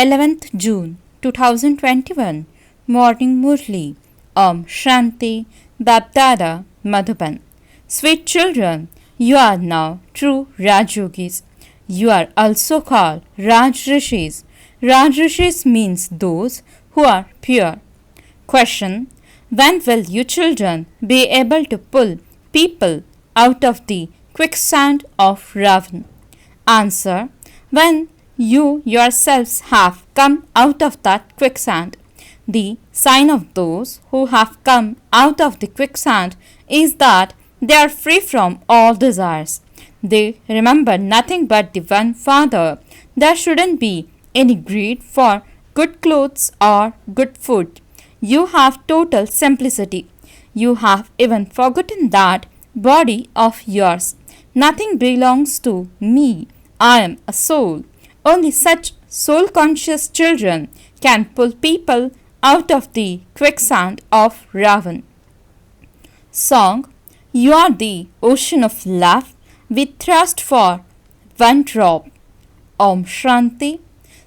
11th June 2021 Morning Murli Om Shanti BapDada Madhuban. Sweet children, you are now true Rajyogis. You are also called Raj Rishis. Raj Rishis means those who are pure. Question: when will you children be able to pull people out of the quicksand of Ravan? Answer: when you yourselves have come out of that quicksand. The sign of those who have come out of the quicksand is that they are free from all desires. They remember nothing but the one Father. There shouldn't be any greed for good clothes or good food. You have total simplicity. You have even forgotten that body of yours. Nothing belongs to me. I am a soul. Only such soul-conscious children can pull people out of the quicksand of Ravan. Song: you are the ocean of love. We thirst for one drop. Om Shanti.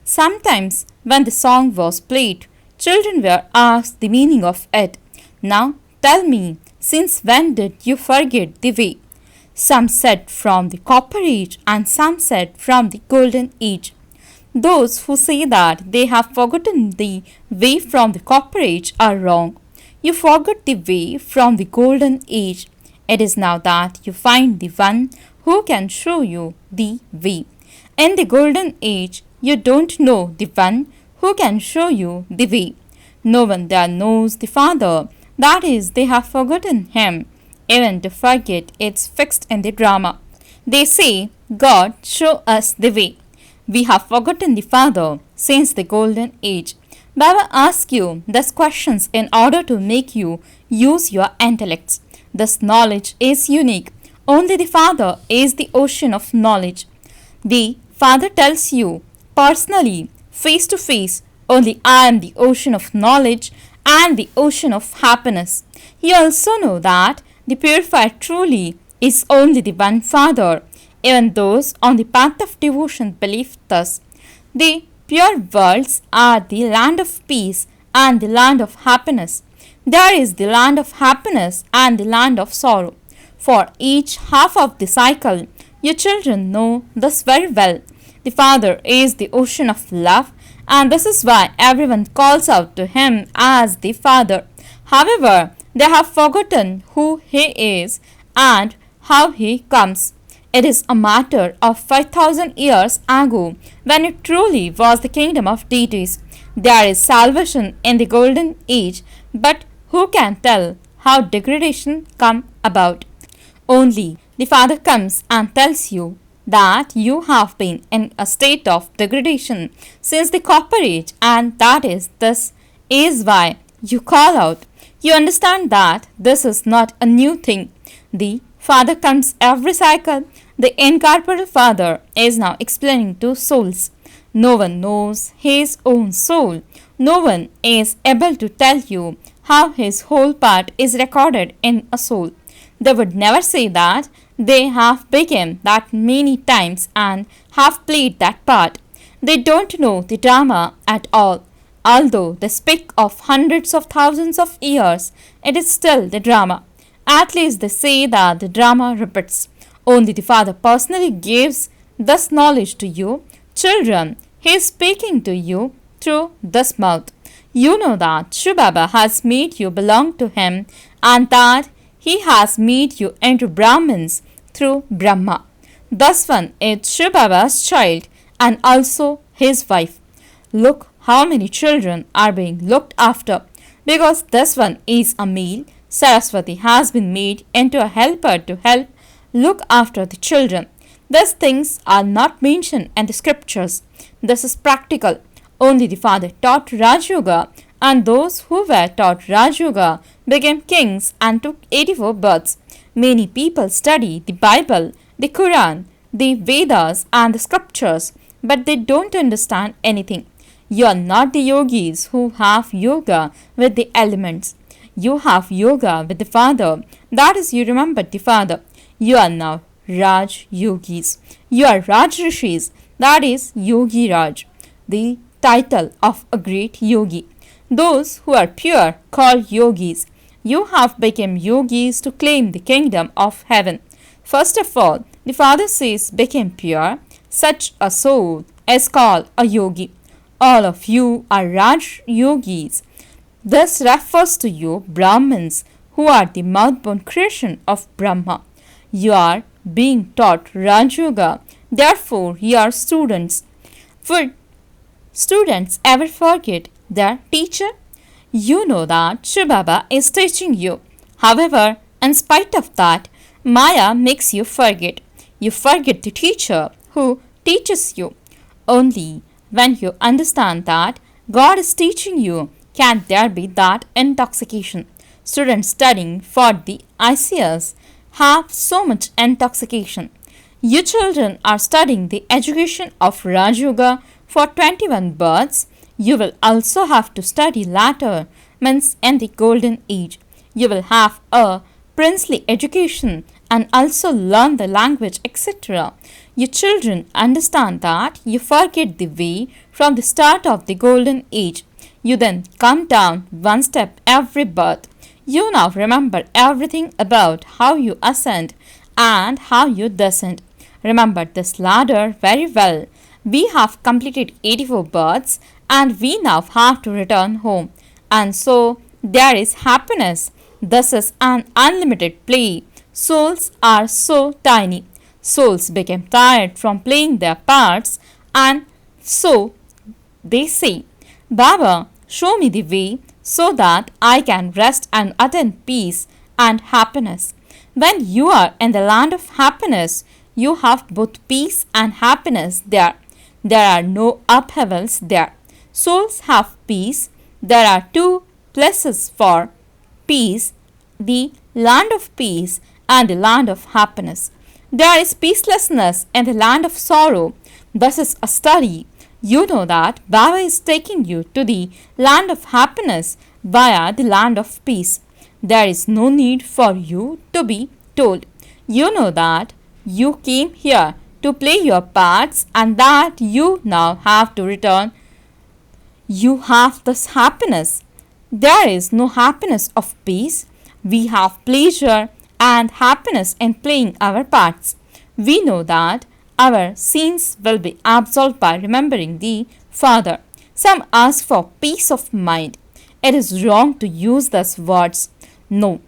Sometimes when the song was played, children were asked the meaning of it. Now tell me, since when did you forget the way? Some said from the copper age and some said from the golden age. Those who say that they have forgotten the way from the copper age are wrong. You forgot the way from the golden age. It is now that you find the one who can show you the way. In the golden age, you don't know the one who can show you the way. No one there knows the Father. That is, they have forgotten Him. Even to forget, it's fixed in the drama. They say, God, show us the way. We have forgotten the Father since the golden age. Baba asks you these questions in order to make you use your intellects. This knowledge is unique. Only the Father is the ocean of knowledge. The Father tells you personally, face to face, only I am the ocean of knowledge and the ocean of happiness. You also know that the purified truly is only the one Father. Even those on the path of devotion believe thus. The pure worlds are the land of peace and the land of happiness. There is the land of happiness and the land of sorrow. For each half of the cycle, your children know this very well. The Father is the ocean of love, and this is why everyone calls out to Him as the Father. However, they have forgotten who He is and how He comes. It is a matter of 5,000 years ago when it truly was the kingdom of deities. There is salvation in the golden age, but who can tell how degradation come about? Only the Father comes and tells you that you have been in a state of degradation since the copper age, and that is this is why you call out. You understand that this is not a new thing. The Father comes every cycle. The incorporeal Father is now explaining to souls. No one knows his own soul. No one is able to tell you how his whole part is recorded in a soul. They would never say that they have become that many times and have played that part. They don't know the drama at all. Although they speak of hundreds of thousands of years, it is still the drama. At least they say that the drama repeats. Only the Father personally gives this knowledge to you. Children, He is speaking to you through this mouth. You know that Shivbaba has made you belong to Him and that He has made you into Brahmins through Brahma. This one is Shivbaba's child and also his wife. Look how many children are being looked after. Because this one is a male, Saraswati has been made into a helper to help look after the children. These things are not mentioned in the scriptures. This is practical. Only the Father taught Raj Yoga, and those who were taught Raj Yoga became kings and took 84 births. Many people study the Bible, the Quran, the Vedas and the scriptures, but they don't understand anything. You are not the yogis who have yoga with the elements. You have yoga with the Father. That is, you remember the Father. You are now Raj Yogis. You are Raj Rishis. That is Yogi Raj. The title of a great yogi. Those who are pure called yogis. You have become yogis to claim the kingdom of heaven. First of all, the Father says become pure. Such a soul is called a yogi. All of you are Raj yogis. This refers to you Brahmins who are the mouth-born creation of Brahma. You are being taught Raj Yoga. Therefore, you are students. Would students ever forget their teacher? You know that shivbaba is teaching you. However, in spite of that, Maya makes you forget. You forget the teacher who teaches you. Only when you understand that God is teaching you can there be that intoxication. Students studying for the ICS have so much intoxication. You children are studying the education of Raj Yoga for 21 births. You will also have to study later, means in the golden age. You will have a princely education and also learn the language, etc. You children understand that you forget the way from the start of the golden age. You then come down one step every birth. You now remember everything about how you ascend and how you descend. Remember this ladder very well. We have completed 84 births and we now have to return home. And so there is happiness. This is an unlimited play. Souls are so tiny. Souls became tired from playing their parts and so they say, Baba, show me the way so that I can rest and attain peace and happiness. When you are in the land of happiness, you have both peace and happiness there. There are no upheavals there. Souls have peace. There are two places for peace, the land of peace and the land of happiness. There is peacelessness in the land of sorrow. This is a study. You know that Baba is taking you to the land of happiness via the land of peace. There is no need for you to be told. You know that you came here to play your parts and that you now have to return. You have this happiness. There is no happiness of peace. We have pleasure and happiness in playing our parts. We know that our sins will be absolved by remembering the Father. Some ask for peace of mind. It is wrong to use those words. No,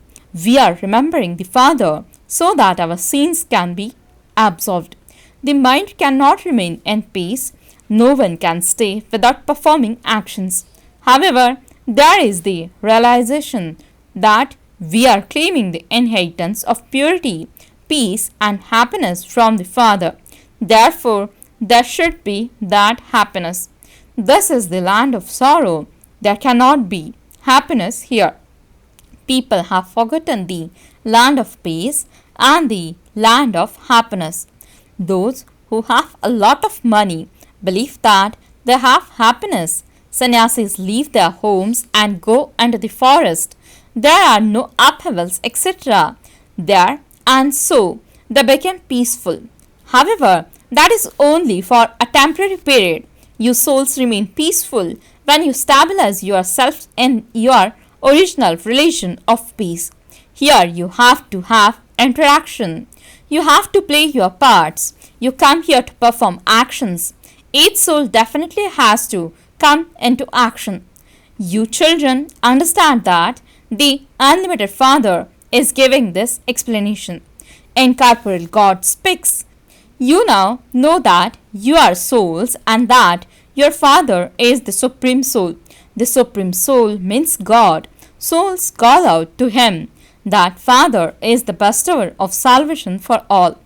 we are remembering the Father so that our sins can be absolved. The mind cannot remain in peace. No one can stay without performing actions. However, there is the realization that we are claiming the inheritance of purity, peace, and happiness from the Father. Therefore, there should be that happiness. This is the land of sorrow. There cannot be happiness here. People have forgotten the land of peace and the land of happiness. Those who have a lot of money believe that they have happiness. Sannyasis leave their homes and go into the forest. There are no upheavals, etc. there, and so they become peaceful. However, that is only for a temporary period. You souls remain peaceful when you stabilize yourself in your original relation of peace. Here you have to have interaction. You have to play your parts. You come here to perform actions. Each soul definitely has to come into action. You children understand that the unlimited Father is giving this explanation. Incorporeal God speaks. You now know that you are souls and that your Father is the Supreme Soul. The Supreme Soul means God. Souls call out to Him. That Father is the bestower of salvation for all.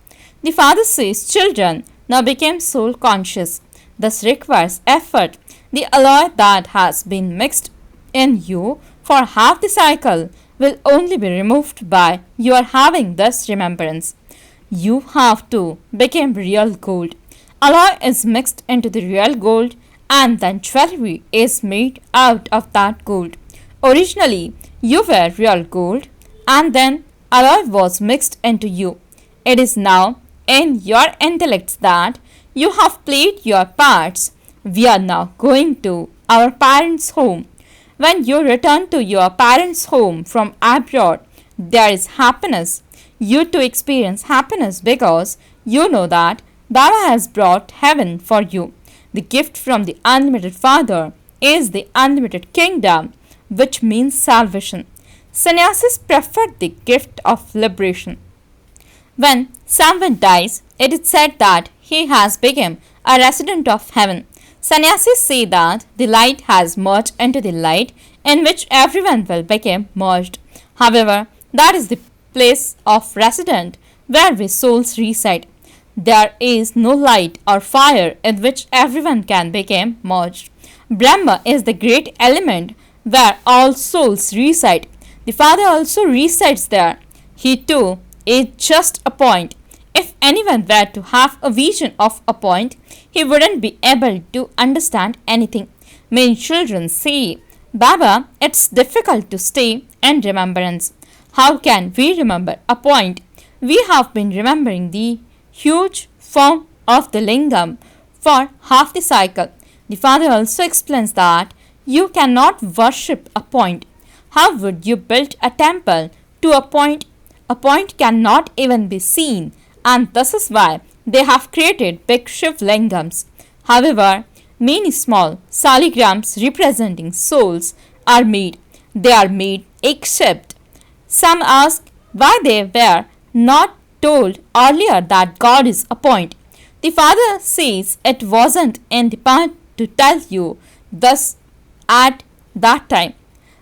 The Father says, children, now become soul conscious. This requires effort. The alloy that has been mixed in you for half the cycle will only be removed by your having this remembrance. You have to become real gold. Alloy is mixed into the real gold and then jewelry is made out of that gold. Originally, you were real gold and then alloy was mixed into you. It is now in your intellects that you have played your parts. We are now going to our parents' home. When you return to your parents' home from abroad, there is happiness. You too experience happiness because you know that Baba has brought heaven for you. The gift from the unlimited Father is the unlimited kingdom, which means salvation. Sannyasis prefer the gift of liberation. When someone dies, it is said that he has become a resident of heaven. Sannyasis say that the light has merged into the light in which everyone will become merged. However, that is the place of resident where we souls reside. There is no light or fire in which everyone can become merged. Brahma is the great element where all souls reside. The Father also resides there. He too is just a point. If anyone were to have a vision of a point, he wouldn't be able to understand anything. Many children say, Baba, it's difficult to stay in remembrance. How can we remember a point? We have been remembering the huge form of the lingam for half the cycle. The Father also explains that you cannot worship a point. How would you build a temple to a point? A point cannot even be seen, and this is why they have created big shivlingams. However, many small saligrams representing souls are made. They are made except some ask why they were not told earlier that God is a point. The Father says it wasn't in the part to tell you thus at that time.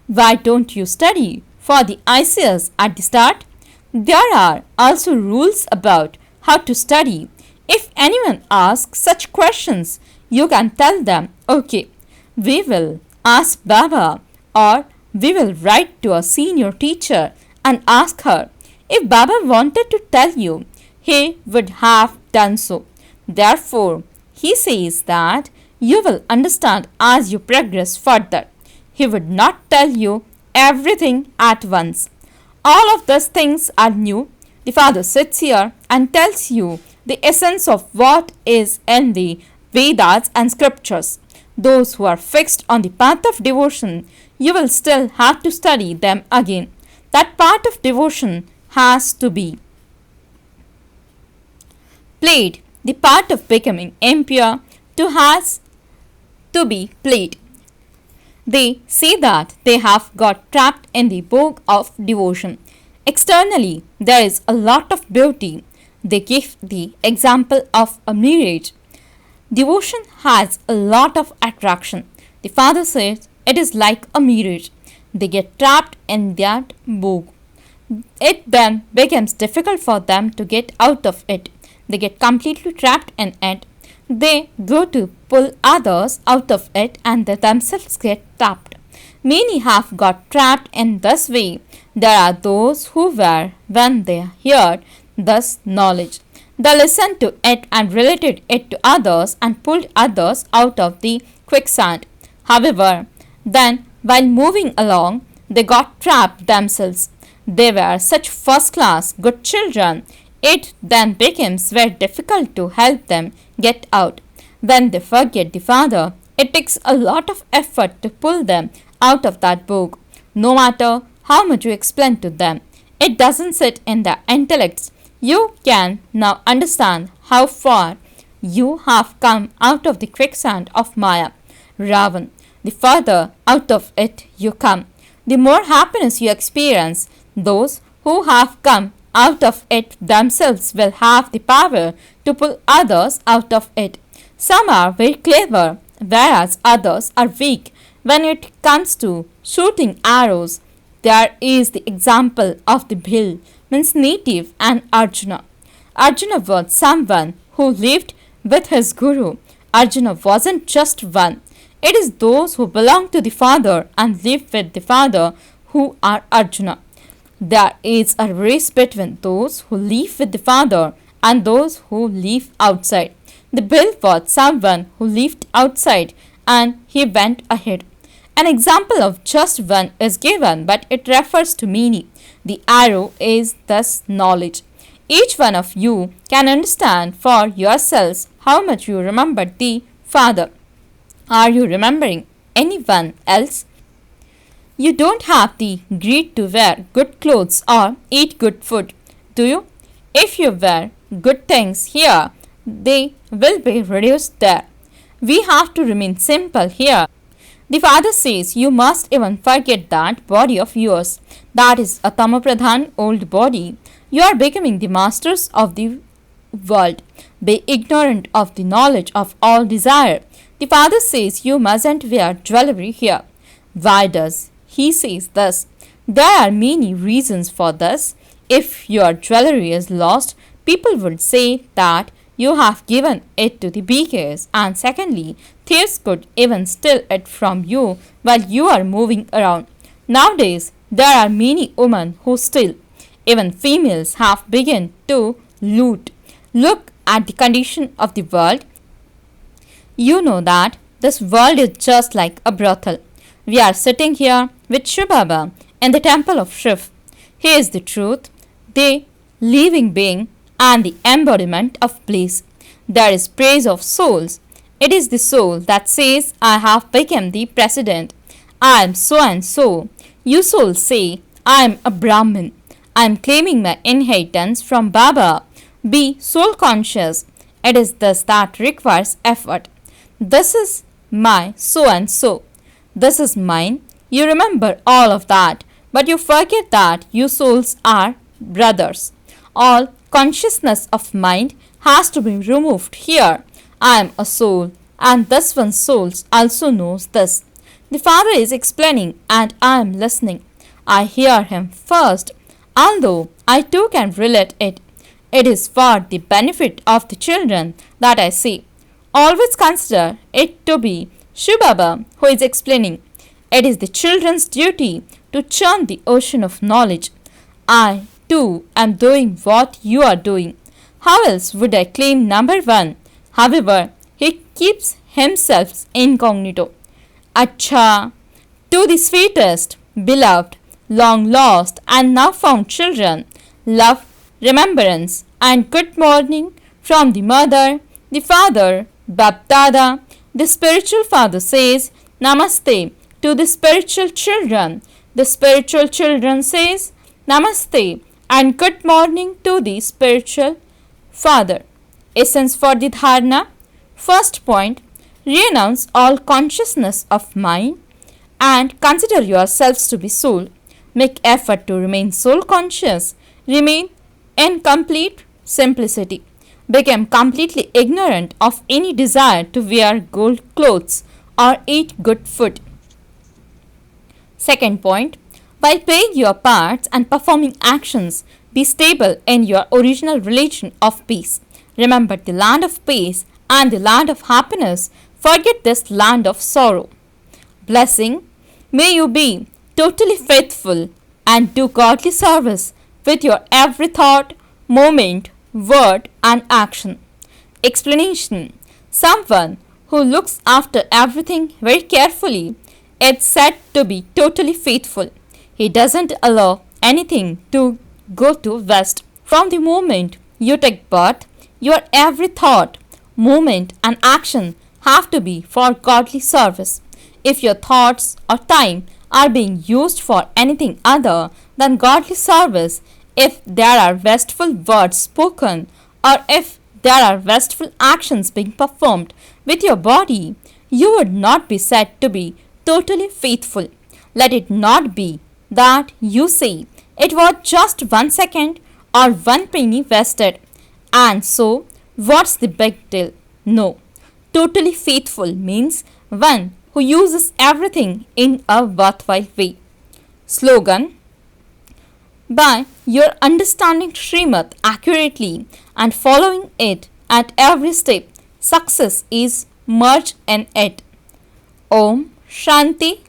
Why don't you study for the ICS at the start? There are also rules about how to study. If anyone asks such questions, you can tell them, okay, we will ask Baba, or we will write to a senior teacher and ask her. If Baba wanted to tell you, he would have done so. Therefore, he says that you will understand as you progress further. He would not tell you everything at once. All of those things are new. The Father sits here and tells you the essence of what is in the Vedas and scriptures. Those who are fixed on the path of devotion, you will still have to study them again. That part of devotion has to be played. The part of becoming impure has to be played. They say that they have got trapped in the bog of devotion. Externally, there is a lot of beauty. They give the example of a mirage. Devotion has a lot of attraction. The Father says it is like a mirage. They get trapped in that bog. It then becomes difficult for them to get out of it. They get completely trapped in it. They go to pull others out of it and they themselves get trapped. Many have got trapped in this way. There are those who were, when they heard this knowledge, they listened to it and related it to others and pulled others out of the quicksand. However, then while moving along, they got trapped themselves. They were such first-class good children. It then becomes very difficult to help them get out. When they forget the Father, it takes a lot of effort to pull them out of that bog. No matter how much you explain to them, it doesn't sit in their intellects. You can now understand how far you have come out of the quicksand of Maya, Ravan. The further out of it you come, the more happiness you experience. Those who have come out of it themselves will have the power to pull others out of it. Some are very clever, whereas others are weak when it comes to shooting arrows. There is the example of the Bhil, means native, and Arjuna. Arjuna was someone who lived with his guru. Arjuna wasn't just one. It is those who belong to the Father and live with the Father who are Arjuna. There is a race between those who live with the Father and those who live outside. The Bhil was someone who lived outside and he went ahead. An example of just one is given, but it refers to many. The arrow is thus knowledge. Each one of you can understand for yourselves how much you remember the Father. Are you remembering anyone else? You don't have the greed to wear good clothes or eat good food, do you? If you wear good things here, they will be reduced there. We have to remain simple here. The father says you must even forget that body of yours. That is a tamapradhan old body. You are becoming the masters of the world. Be ignorant of the knowledge of all desire. The father says you mustn't wear jewelry here. Why does he say this? There are many reasons for this. If your jewelry is lost, people would say that you have given it to the beggars, and secondly, thieves could even steal it from you while you are moving around. Nowadays, there are many women who steal. Even females have begun to loot. Look at the condition of the world. You know that this world is just like a brothel. We are sitting here with Shivbaba in the temple of Shiv. He is the truth, the living being, and the embodiment of bliss. There is praise of souls. It is the soul that says, I have become the president. I am so and so. You souls say, I am a Brahmin. I am claiming my inheritance from Baba. Be soul conscious. It is this that requires effort. This is my so and so. This is mine. You remember all of that, but you forget that you souls are brothers. All consciousness of mind has to be removed here. I am a soul, and this one's soul also knows this. The father is explaining, and I am listening. I hear him first, although I too can relate it. It is for the benefit of the children that I say. Always consider it to be Shivbaba who is explaining. It is the children's duty to churn the ocean of knowledge. I, too, am doing what you are doing. How else would I claim number one? However, he keeps himself incognito. Acha, to the sweetest, beloved, long lost, and now found children, love, remembrance, and good morning from the mother, the father, BapDada. The spiritual father says, Namaste to the spiritual children. The spiritual children says, Namaste and good morning to the spiritual father. Essence for the dharana. First point, renounce all consciousness of mind and consider yourselves to be soul. Make effort to remain soul conscious. Remain in complete simplicity. Become completely ignorant of any desire to wear gold clothes or eat good food. Second point, while paying your parts and performing actions, be stable in your original religion of peace. Remember the land of peace and the land of happiness. Forget this land of sorrow. Blessing, may you be totally faithful and do godly service with your every thought, moment, word and action. Explanation, someone who looks after everything very carefully is said to be totally faithful. He doesn't allow anything to go to waste. From the moment you take birth, your every thought, moment and action have to be for godly service. If your thoughts or time are being used for anything other than godly service, if there are wasteful words spoken, or if there are wasteful actions being performed with your body, you would not be said to be totally faithful. Let it not be that you say, it was just 1 second or 1 penny wasted, and so what's the big deal? No. Totally faithful means one who uses everything in a worthwhile way. Slogan, by your understanding Srimad accurately and following it at every step, success is merged in it. Om Shanti